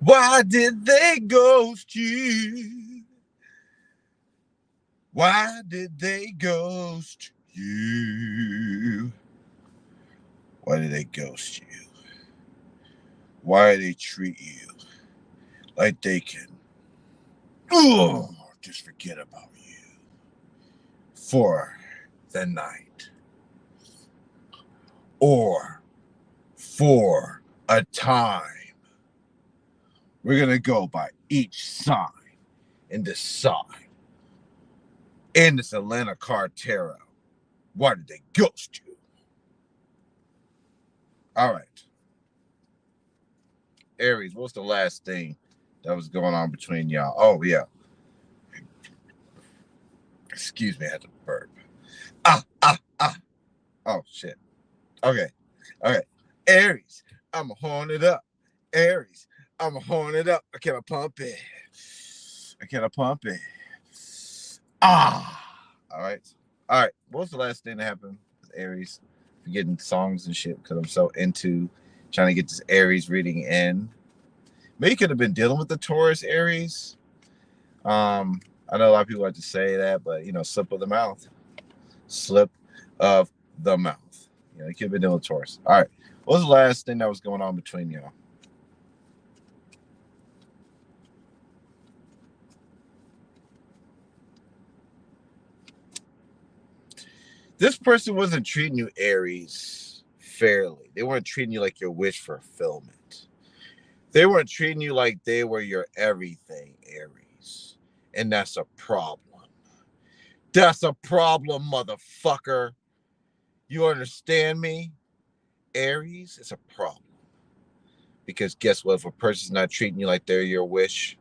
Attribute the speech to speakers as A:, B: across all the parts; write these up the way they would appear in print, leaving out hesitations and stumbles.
A: Why did they ghost you? Why did they ghost you? Why did they ghost you? Why do they treat you like they can just forget about you for the night or for a time? We're going to go by each sign and decide in this Atlanta card tarot, why did they ghost you? All right. Aries, what's the last thing that was going on between y'all? Oh, yeah. Excuse me, I had to burp. Oh, shit. Okay. Aries, I'm going to horn it up. Aries, I'm going to horn it up. I cannot pump it. All right. What was the last thing that happened with Aries? Forgetting songs and shit because I'm so into trying to get this Aries reading in. Maybe you could have been dealing with the Taurus Aries. I know a lot of people like to say that, but slip of the mouth. Slip of the mouth. You could have been dealing with Taurus. All right. What was the last thing that was going on between y'all? This person wasn't treating you, Aries, fairly. They weren't treating you like your wish fulfillment. They weren't treating you like they were your everything, Aries. And that's a problem. That's a problem, motherfucker. You understand me? Aries, it's a problem. Because guess what? If a person's not treating you like they're your wish,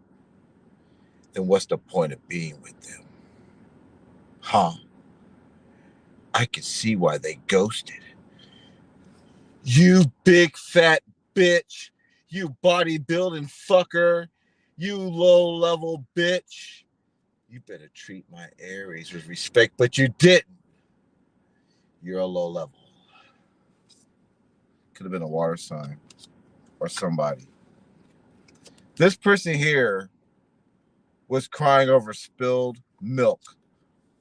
A: then what's the point of being with them? Huh? I can see why they ghosted. You big fat bitch. You bodybuilding fucker. You low level bitch. You better treat my Aries with respect, but you didn't. You're a low level. Could have been a water sign or somebody. This person here was crying over spilled milk,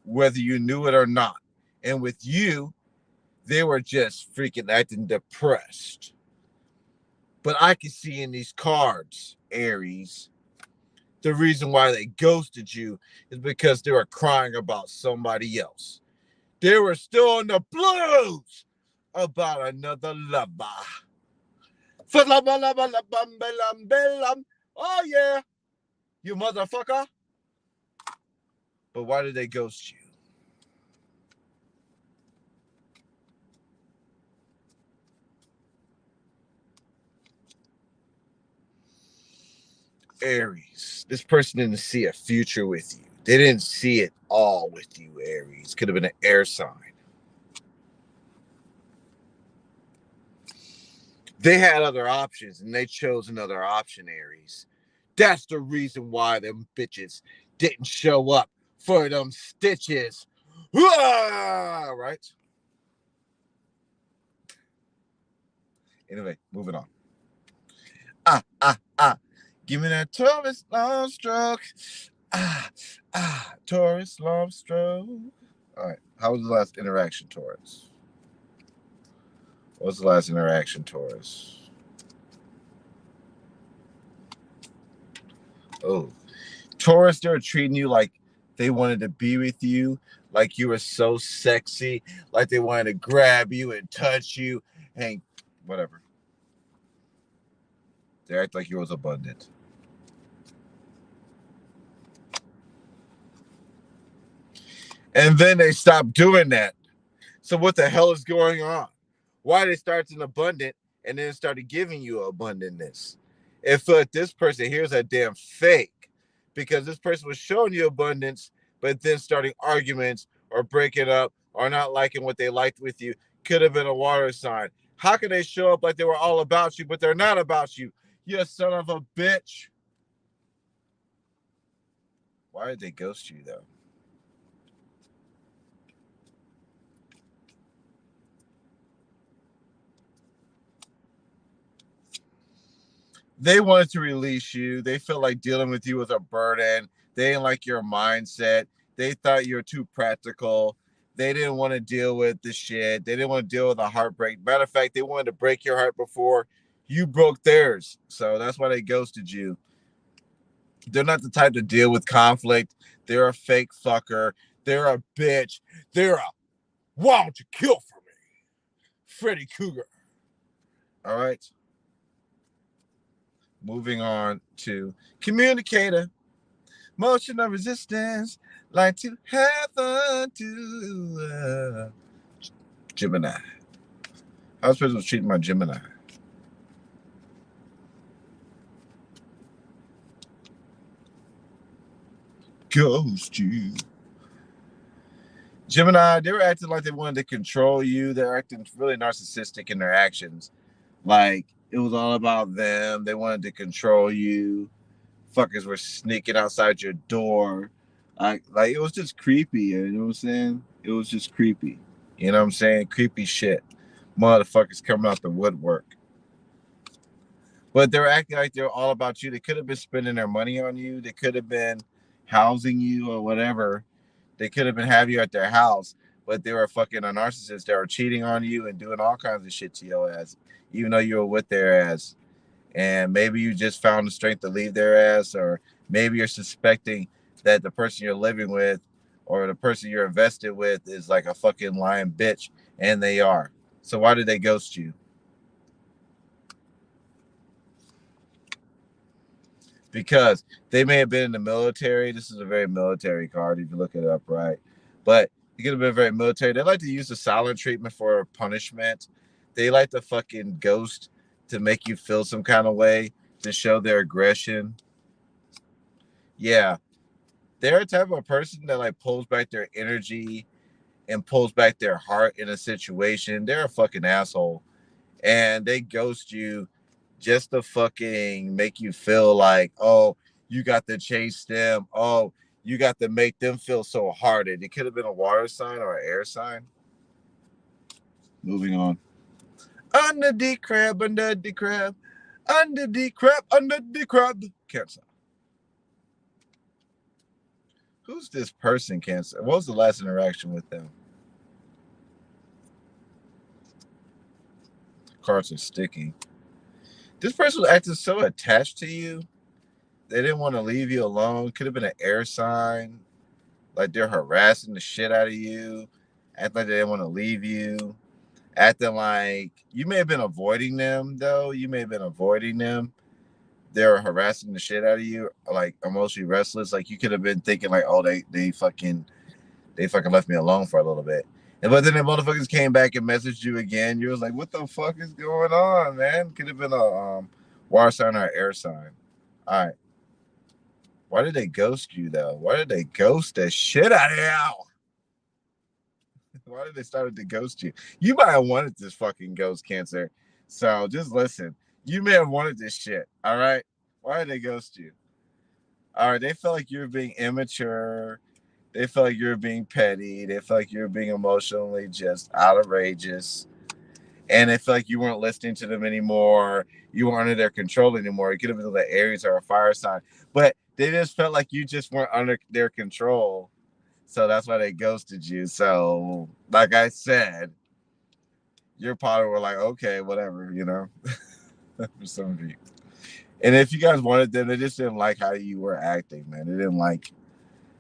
A: whether you knew it or not. And with you, they were just freaking acting depressed. But I can see in these cards, Aries, the reason why they ghosted you is because they were crying about somebody else. They were still in the blues about another lover. Oh, yeah, you motherfucker. But why did they ghost you? Aries, this person didn't see a future with you. They didn't see it all with you, Aries. Could have been an air sign. They had other options and they chose another option, Aries. That's the reason why them bitches didn't show up for them stitches. Right? Anyway, moving on. Give me that Taurus long stroke. Taurus long stroke. All right. How was the last interaction, Taurus? What was the last interaction, Taurus? Oh, Taurus, they're treating you like they wanted to be with you, like you were so sexy, like they wanted to grab you and touch you and whatever. They act like you was abundant. And then they stopped doing that. So what the hell is going on? Why they started abundant and then started giving you abundantness? It felt like this person here's a damn fake because this person was showing you abundance, but then starting arguments or breaking up or not liking what they liked with you. Could have been a water sign. How can they show up like they were all about you, but they're not about you? You son of a bitch. Why did they ghost you though? They wanted to release you. They felt like dealing with you was a burden. They didn't like your mindset. They thought you were too practical. They didn't want to deal with the shit. They didn't want to deal with the heartbreak. Matter of fact, they wanted to break your heart before you broke theirs. So that's why they ghosted you. They're not the type to deal with conflict. They're a fake fucker. They're a bitch. They're a why don't you kill for me? Freddy Cougar. All right. Moving on to communicator. Motion of resistance. Like to have fun to Gemini. I was supposed to treat my Gemini. Ghost you. Gemini, they were acting like they wanted to control you. They're acting really narcissistic in their actions. Like it was all about them. They wanted to control you. Fuckers were sneaking outside your door. Like it was just creepy. You know what I'm saying? It was just creepy. You know what I'm saying? Creepy shit. Motherfuckers coming out the woodwork. But they're acting like they're all about you. They could have been spending their money on you. They could have been housing you or whatever. They could have been having you at their house, but they were fucking a narcissist. They were cheating on you and doing all kinds of shit to your ass, even though you were with their ass. And maybe you just found the strength to leave their ass, or maybe you're suspecting that the person you're living with or the person you're invested with is like a fucking lying bitch, and they are. So why did they ghost you? Because they may have been in the military. This is a very military card if you look it up right. But you could have been very military. They like to use the silent treatment for punishment. They like to fucking ghost to make you feel some kind of way, to show their aggression. Yeah. They're a type of person that like pulls back their energy and pulls back their heart in a situation. They're a fucking asshole. And they ghost you just to fucking make you feel like, oh, you got to chase them. Oh, you got to make them feel so hearted. It could have been a water sign or an air sign. Moving on. Under the crab, under the crab, under the crab, under the crab. Cancer. Who's this person, Cancer? What was the last interaction with them? Cards are sticky. This person was acting so attached to you. They didn't want to leave you alone. Could have been an air sign. Like they're harassing the shit out of you. Acting like they didn't want to leave you. Acting like you may have been avoiding them, though. You may have been avoiding them. They're harassing the shit out of you, like emotionally restless. Like you could have been thinking, like, oh, they fucking left me alone for a little bit. And but then the motherfuckers came back and messaged you again. You was like, what the fuck is going on, man? Could have been a water sign or air sign. All right. Why did they ghost you though? Why did they ghost the shit out of you? Why did they start to ghost you? You might have wanted this fucking ghost, Cancer. So just listen. You may have wanted this shit. All right. Why did they ghost you? All right. They felt like you were being immature. They felt like you were being petty. They felt like you were being emotionally just outrageous. And they felt like you weren't listening to them anymore. You weren't under their control anymore. It could have been the Aries or a fire sign. But they just felt like you just weren't under their control. So that's why they ghosted you. So, like I said, you're probably were like, okay, whatever, you know, for some of you. And if you guys wanted them, they just didn't like how you were acting, man. They didn't like,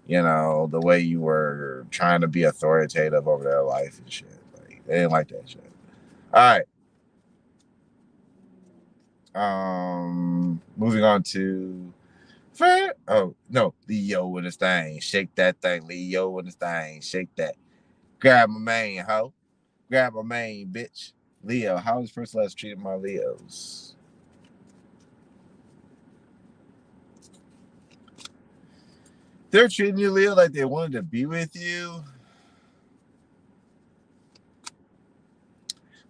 A: you know, the way you were trying to be authoritative over their life and shit. Like, they didn't like that shit. All right. Moving on to Leo and this thing. Shake that thing, Leo and this thing. Shake that. Grab my mane, ho. Grab my mane, bitch. Leo, how is first class treating my Leos? They're treating you, Leo, like they wanted to be with you.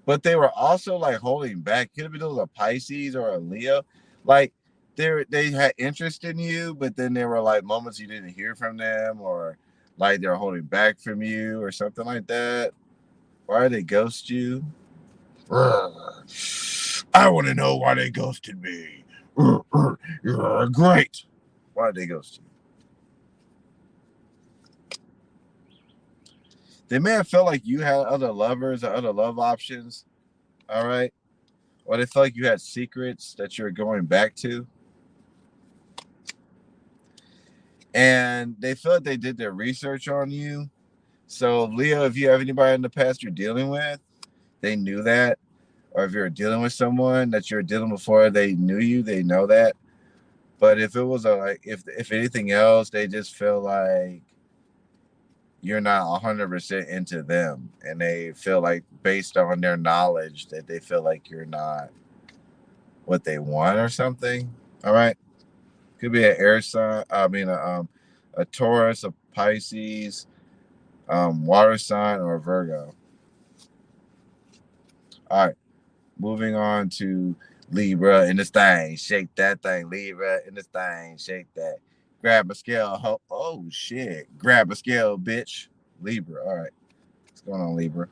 A: But they were also like holding back. Could have been a Pisces or a Leo. Like they had interest in you, but then there were like moments you didn't hear from them, or like they were holding back from you or something like that. Why did they ghost you? I want to know why they ghosted me. You're great. Why did they ghost you? They may have felt like you had other lovers or other love options. All right. Or they felt like you had secrets that you're going back to. And they felt they did their research on you. So, Leo, if you have anybody in the past you're dealing with, they knew that. Or if you're dealing with someone that you're dealing before they knew you, they know that. But if it was if anything else, they just feel like you're not 100% into them, and they feel like based on their knowledge that they feel like you're not what they want or something. All right, could be an air sign. I mean, a Taurus, a Pisces, water sign, or a Virgo. All right, moving on to Libra in this thing. Shake that thing, Libra in this thing. Shake that. Grab a scale. Oh shit! Grab a scale, bitch. Libra. All right, what's going on, Libra?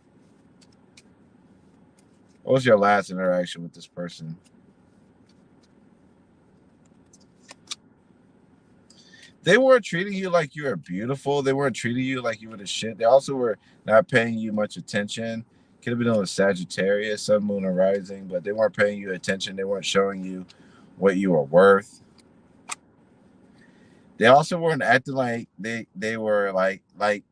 A: What was your last interaction with this person? They weren't treating you like you were beautiful. They weren't treating you like you were the shit. They also were not paying you much attention. Could have been on a Sagittarius, Sun, Moon, or Rising, but they weren't paying you attention. They weren't showing you what you were worth. They also weren't acting like they were like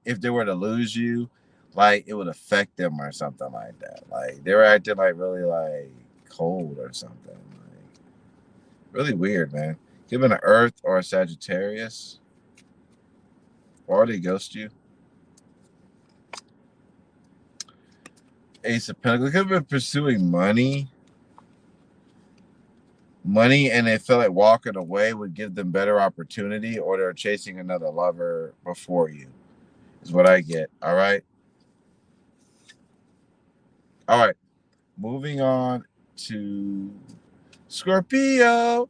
A: if they were to lose you, like it would affect them or something like that. Like they were acting like really like cold or something. Like really weird, man. Given an Earth or a Sagittarius, why would they ghost you? Ace of Pentacles. Could have been pursuing money, and they felt like walking away would give them better opportunity, or they're chasing another lover before you. Is what I get. All right. All right. Moving on to Scorpio.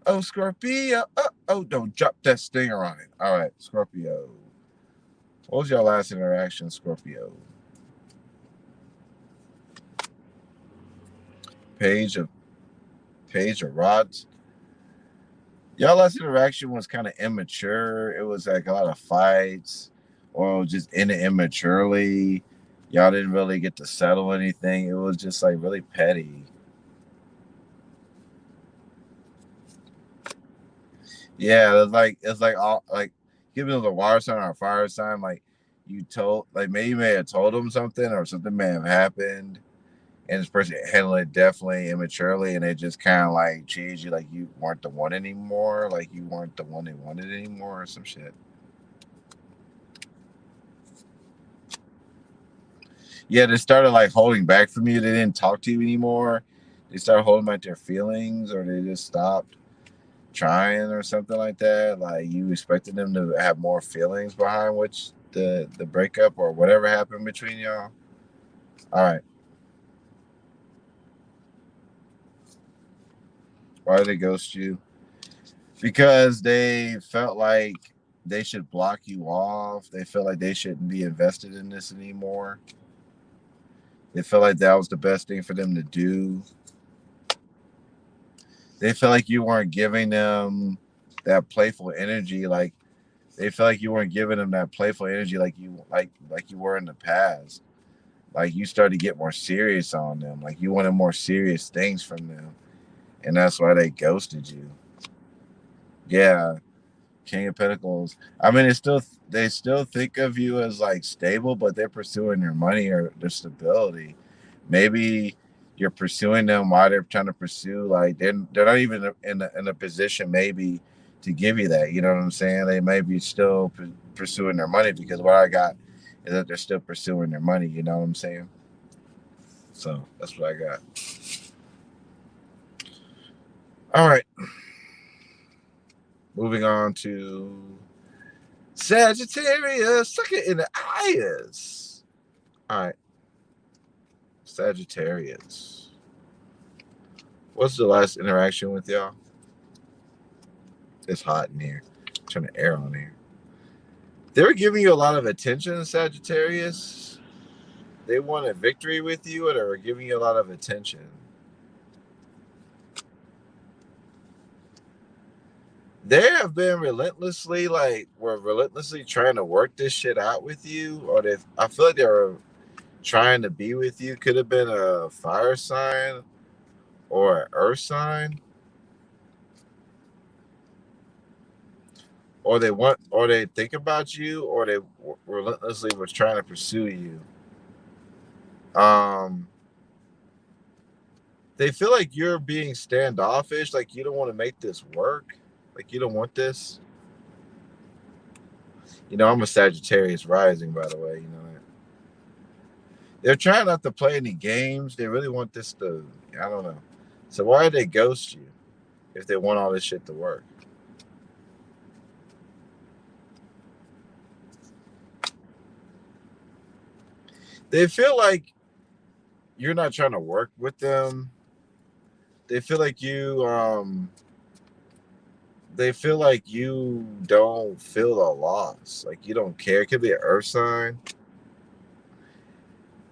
A: Oh, Scorpio. Oh, don't drop that stinger on it. All right, Scorpio. What was your last interaction, Scorpio? Page of Rods. Y'all last interaction was kind of immature. It was like a lot of fights, or just ended immaturely. Y'all didn't really get to settle anything. It was just like really petty. Yeah, it's like all like giving them the water sign or a fire sign. Like you told, like maybe you may have told them something, or something may have happened, and this person handled it definitely immaturely, and it just kind of like changed you, like you weren't the one anymore, like you weren't the one they wanted anymore, or some shit. Yeah, they started like holding back from you. They didn't talk to you anymore. They started holding back their feelings, or they just stopped trying, or something like that. Like you expected them to have more feelings behind which the breakup or whatever happened between y'all. All right. Why did they ghost you? Because they felt like they should block you off. They felt like they shouldn't be invested in this anymore. They felt like that was the best thing for them to do. They felt like you weren't giving them that playful energy. Like they felt like you weren't giving them that playful energy like you were in the past. Like you started to get more serious on them. Like you wanted more serious things from them, and that's why they ghosted you. Yeah, King of Pentacles. I mean, they still think of you as like stable, but they're pursuing their money or their stability. Maybe you're pursuing them while they're trying to pursue, like they're not even in a position maybe to give you that. You know what I'm saying? They may be still pursuing their money, because what I got is that they're still pursuing their money. You know what I'm saying? So that's what I got. All right, moving on to Sagittarius. Suck it in the eyes. All right, Sagittarius. What's the last interaction with y'all? It's hot in here. Turn the air on here. They were giving you a lot of attention, Sagittarius. They wanted victory with you, or they were giving you a lot of attention. They have been relentlessly we're relentlessly trying to work this shit out with you, or I feel like they're trying to be with you. Could have been a fire sign or an earth sign, or they think about you, or they relentlessly was trying to pursue you. They feel like you're being standoffish, like you don't want to make this work, like you don't want this. I'm a Sagittarius rising, by the way. That. They're trying not to play any games. They really want this to, I don't know. So why did they ghost you if they want all this shit to work? They feel like you're not trying to work with them. They feel like you don't feel the loss. Like you don't care. It could be an earth sign.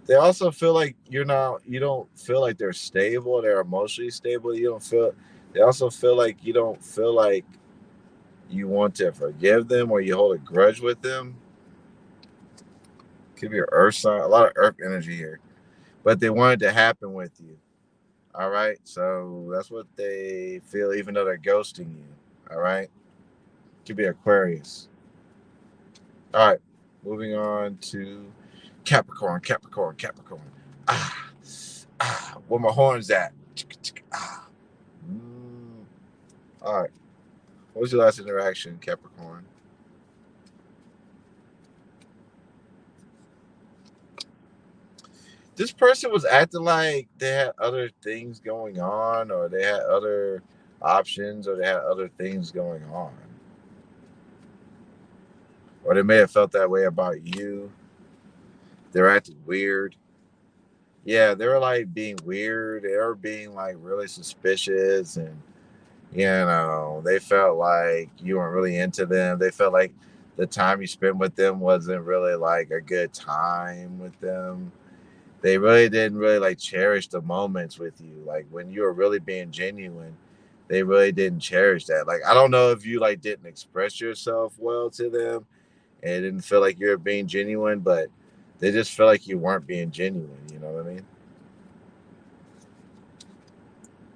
A: They also feel like you don't feel like they're stable, they're emotionally stable. They also feel like you don't feel like you want to forgive them or you hold a grudge with them. Could be an earth sign, a lot of earth energy here. But they want it to happen with you. All right. So that's what they feel, even though they're ghosting you. All right. Could be Aquarius. All right. Moving on to Capricorn. Ah, where my horns at? Ah. All right. What was your last interaction, Capricorn? This person was acting like they had other things going on, or they had other options, or they had other things going on. Or they may have felt that way about you. They're acting weird. Yeah, they were like being weird. They were being like really suspicious, and they felt like you weren't really into them. They felt like the time you spent with them wasn't really like a good time with them. They really didn't really like cherish the moments with you. Like when you were really being genuine, they really didn't cherish that. Like I don't know if you like didn't express yourself well to them and it didn't feel like you were being genuine, but they just felt like you weren't being genuine. You know what I mean?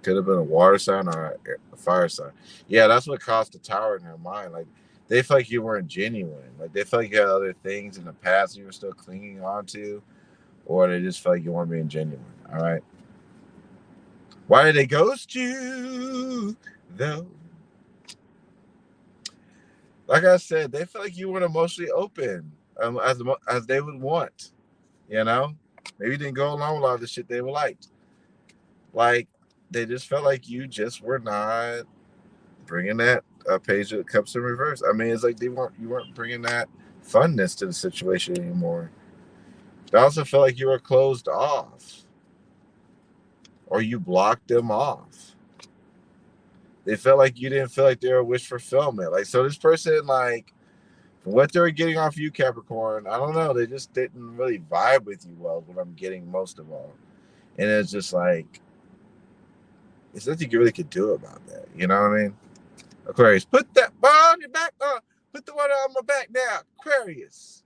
A: Could have been a water sign or a fire sign. Yeah, that's what caused the tower in her mind. Like they felt like you weren't genuine. Like they felt like you had other things in the past you were still clinging on to, or they just felt like you weren't being genuine. All right. Why did they ghost you though? Like I said, they feel like you weren't emotionally open as they would want. You know, maybe you didn't go along with a lot of the shit they were like they just felt like you just were not bringing that page of cups in reverse. I mean, it's like you weren't bringing that funness to the situation anymore. They also felt like you were closed off, or you blocked them off. They felt like you didn't feel like they were wish fulfillment. Like so, this person what they're getting off you, Capricorn, I don't know. They just didn't really vibe with you well. What I'm getting most of all, and it's just like there's nothing you really could do about that. You know what I mean? Aquarius, put that ball on your back. Put the water on my back now. Aquarius.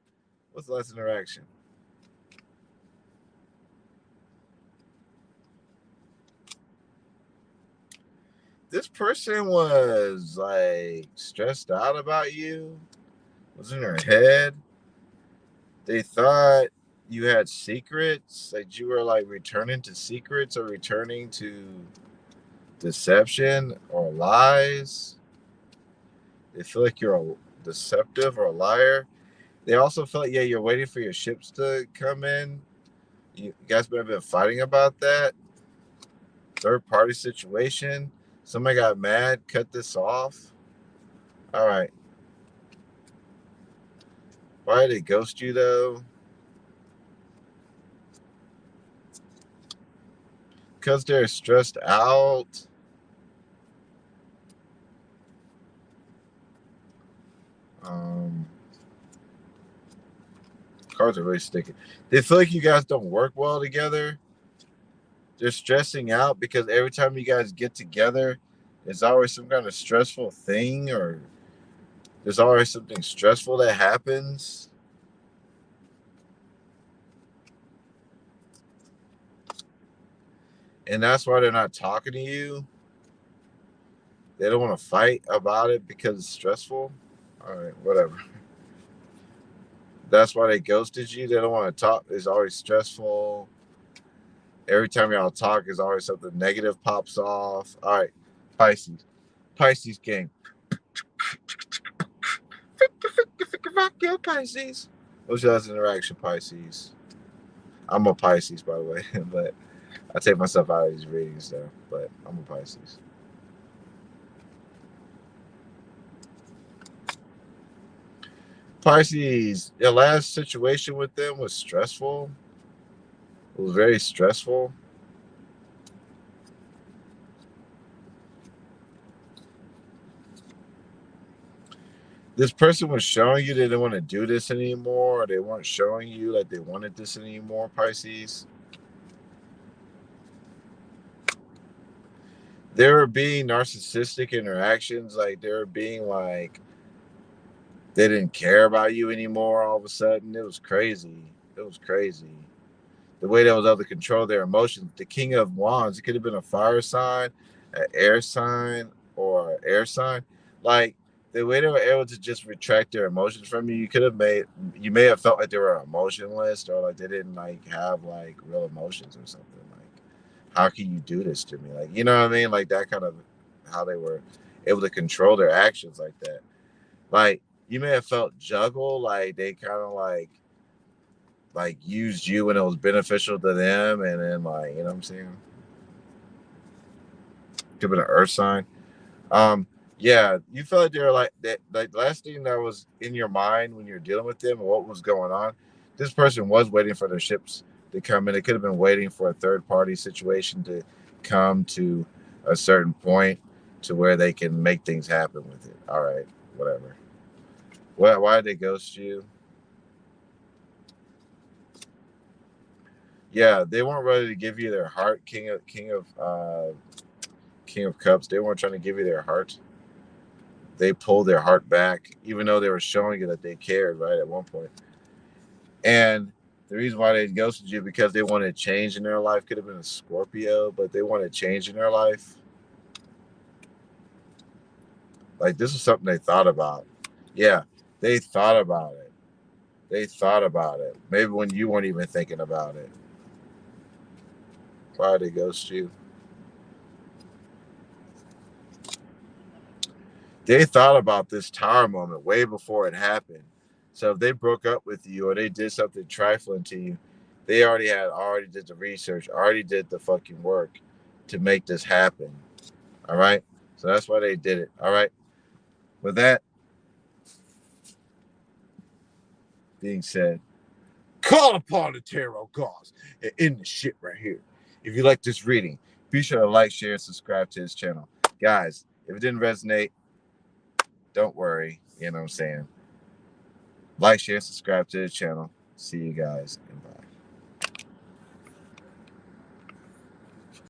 A: What's the last interaction? This person was like stressed out about you. Was in her head. They thought you had secrets. Like you were like returning to secrets or returning to deception or lies. They feel like you're a deceptive or a liar. They also feel like, yeah, you're waiting for your ships to come in. You guys have been fighting about that. Third party situation. Somebody got mad, cut this off. All right. Why did they ghost you though? Because they're stressed out. Cards are really sticky. They feel like you guys don't work well together. They're stressing out because every time you guys get together, It's always some kind of stressful thing, or there's always something stressful that happens. And that's why they're not talking to you. They don't want to fight about it because it's stressful. All right, whatever. That's why they ghosted you. They don't want to talk. It's always stressful. Every time y'all talk, is always something negative pops off. All right, Pisces. Pisces game. Fuck your Pisces. What's your last interaction, Pisces? I'm a Pisces, by the way, but I take myself out of these readings though. But I'm a Pisces. Pisces, your last situation with them was stressful. It was very stressful. This person was showing you they didn't want to do this anymore, or they weren't showing you like they wanted this anymore, Pisces. They were being narcissistic interactions, like they were being like they didn't care about you anymore all of a sudden. It was crazy. It was crazy. The way they was able to control their emotions. The King of Wands, it could have been a fire sign, an air sign, or an air sign. Like the way they were able to just retract their emotions from you, you may have felt like they were emotionless, or like they didn't like have like real emotions or something. Like, how can you do this to me? Like, you know what I mean? Like that kind of how they were able to control their actions like that. Like you may have felt juggle, like they kind of like used you when it was beneficial to them, and then like, you know what I'm saying? Could have been an earth sign. Yeah, you felt like they were like that. Like the last thing that was in your mind when you're dealing with them and what was going on, this person was waiting for their ships to come in. It could have been waiting for a third party situation to come to a certain point to where they can make things happen with it. All right, whatever. Why did they ghost you? Yeah, they weren't ready to give you their heart. King of Cups. They weren't trying to give you their heart. They pulled their heart back, even though they were showing you that they cared, right, at one point. And the reason why they ghosted you because they wanted change in their life. Could have been a Scorpio, but they wanted change in their life. Like this is something they thought about. Yeah, they thought about it. They thought about it. Maybe when you weren't even thinking about it. Why did they ghost you? They thought about this tower moment way before it happened. So if they broke up with you or they did something trifling to you, they already did the research, already did the fucking work to make this happen. All right. So that's why they did it. All right. With that being said, call upon the tarot gods and end the shit right here. If you like this reading, be sure to like, share, and subscribe to this channel. Guys, if it didn't resonate, don't worry. You know what I'm saying? Like, share, subscribe to the channel. See you guys and bye.